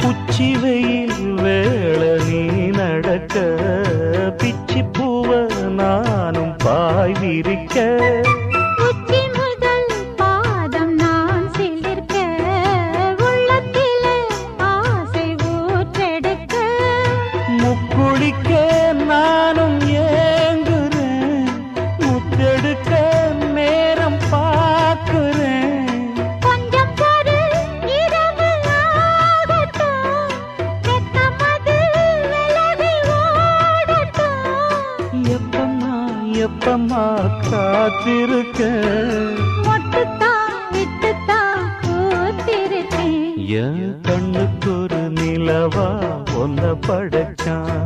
உச்சி வெயில் வேள நீ நடக்க பிச்சி பூவ நானும் பாய் விரிக்க குளிக்க நானும் ஏங்குறேன் முத்தெடுக்க நேரம் பார்க்கிறேன் கொஞ்சம் பொறு இரவு ஆகட்டும் வெக்கமது விலகி ஓடட்டும் எப்பமா காத்திருக்கேன் மொட்டுத்தான் விட்டுத்தான் பூத்திருக்கேன் என் கண்ணுக்கு ஒரு நிலவா ஒன்ன படைச்சான்